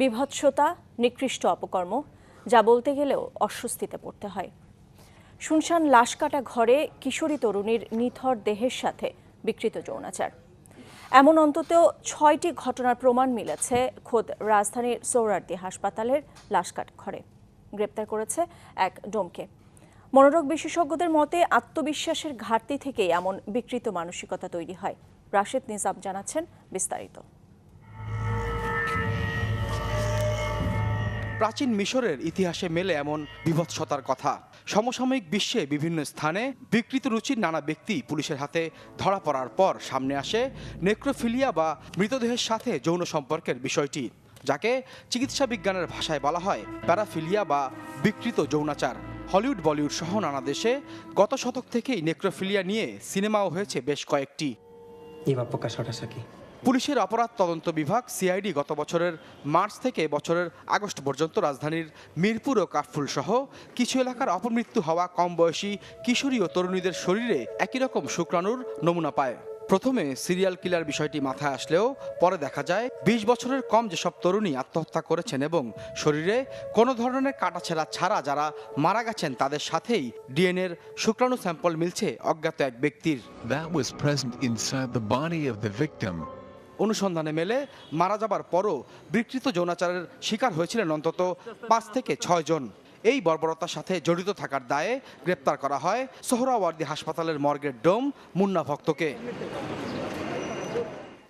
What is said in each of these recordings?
বিভৎসতা, নিকৃষ্ট অপকর্ম, যা বলতে গেলেও অস্বস্তিতে পড়তে হয়। শুনশান লাশ কাটা ঘরে কিশোরী তরুণীর নিথর দেহের সাথে বিকৃত যৌনাচার। এমন অন্তত 6টি ঘটনার প্রমাণ মিলেছে খোদ রাজধানীর সোহরাওয়ার্দী হাসপাতালের লাশ কাটা ঘরে। গ্রেপ্তার করেছে এক ডোমকে। মনোরোগ বিশেষজ্ঞদের মতে আত্মবিশ্বাসের ঘাটতি থেকেই এমন বিকৃত মানসিকতা তৈরি হয়। রাশেদ নিজাম জানাচ্ছেন বিস্তারিত। প্রাচীন মিশরের ইতিহাসে মেলে এমন বিভৎসতার কথা। সমসাময়িক বিশ্বে বিভিন্ন স্থানে বিকৃত রুচির নানা ব্যক্তি পুলিশের হাতে ধরা পড়ার পর সামনে আসে নেক্রোফিলিয়া বা মৃতদেহের সাথে যৌন সম্পর্কের বিষয়টি, যাকে চিকিৎসা বিজ্ঞানের ভাষায় বলা হয় প্যারাফিলিয়া বা বিকৃত যৌনাচার। হলিউড, বলিউড সহ নানা দেশে গত শতক থেকেই নেক্রোফিলিয়া নিয়ে সিনেমাও হয়েছে বেশ কয়েকটি। পুলিশের অপরাধ তদন্ত বিভাগ সিআইডি গত বছরের মার্চ থেকে বছরের আগস্ট পর্যন্ত রাজধানীর মিরপুর ও কাফরুল সহ কিছু এলাকার অপমৃত্যু হওয়া কম বয়সী কিশোরী ও তরুণীদের শরীরে একই রকম শুক্রাণুর নমুনা পায়। প্রথমে সিরিয়াল কিলার বিষয়টি মাথায় আসলেও পরে দেখা যায় 20 বছরের কম যেসব তরুণী আত্মহত্যা করেছেন এবং শরীরে কোনো ধরনের কাটাছেঁড়া ছাড়া যারা মারা গেছেন তাদের সাথেই ডিএনএর শুক্রাণু স্যাম্পল মিলছে অজ্ঞাত এক ব্যক্তির। অনুসন্ধানে মেলে মারা যাবার পরও বিকৃত যৌনাচারের শিকার হয়েছিলেন অন্তত 5 থেকে 6 জন। এই বর্বরতার সাথে জড়িত থাকার দায়ে গ্রেপ্তার করা হয় সোহরাওয়ার্দী হাসপাতালের মর্গের ডোম মুন্না ভক্তকে।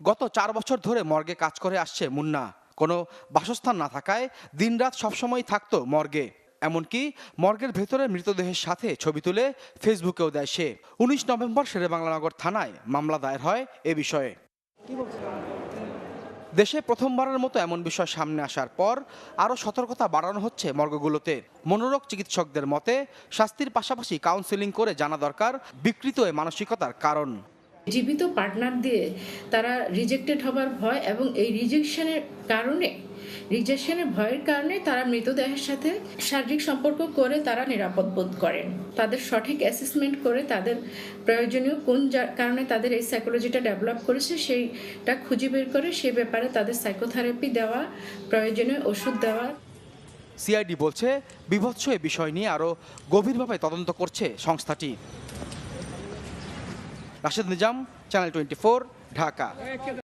গত 4 বছর ধরে মর্গে কাজ করে আসছে মুন্না। কোনো বাসস্থান না থাকায় দিনরাত সবসময় থাকতো মর্গে। এমনকি মর্গের ভেতরে মৃতদেহের সাথে ছবি তুলে ফেসবুকেও দেয় সে। 19 নভেম্বর শেরেবাংলানগর থানায় মামলা দায়ের হয় এ বিষয়ে। দেশে প্রথমবারের মতো এমন বিষয় সামনে আসার পর আরও সতর্কতা বাড়ানো হচ্ছে মর্গগুলোতে। মনোরোগ চিকিৎসকদের মতে শাস্তির পাশাপাশি কাউন্সেলিং করে জানা দরকার বিকৃত এ মানসিকতার কারণ। জীবিত পার্টনার দিয়ে তারা রিজেক্টেড হবার ভয় এবং এই রিজেকশনের ভয়ের কারণে তারা মৃতদেহের সাথে শারীরিক সম্পর্ক করে তারা নিরাপদ বোধ করেন। তাদের সঠিক অ্যাসেসমেন্ট করে তাদের প্রয়োজনীয় কোন কারণে তাদের এই সাইকোলজিটা ডেভেলপ করেছে সেইটা খুঁজে বের করে সে ব্যাপারে তাদের সাইকোথেরাপি দেওয়া, প্রয়োজনীয় ওষুধ দেওয়া। সিআইডি বলছে বিভৎস এ বিষয় নিয়ে আরও গভীরভাবে তদন্ত করছে সংস্থাটি। রাশেদ নিজাম, চ্যানেল 24, ঢাকা।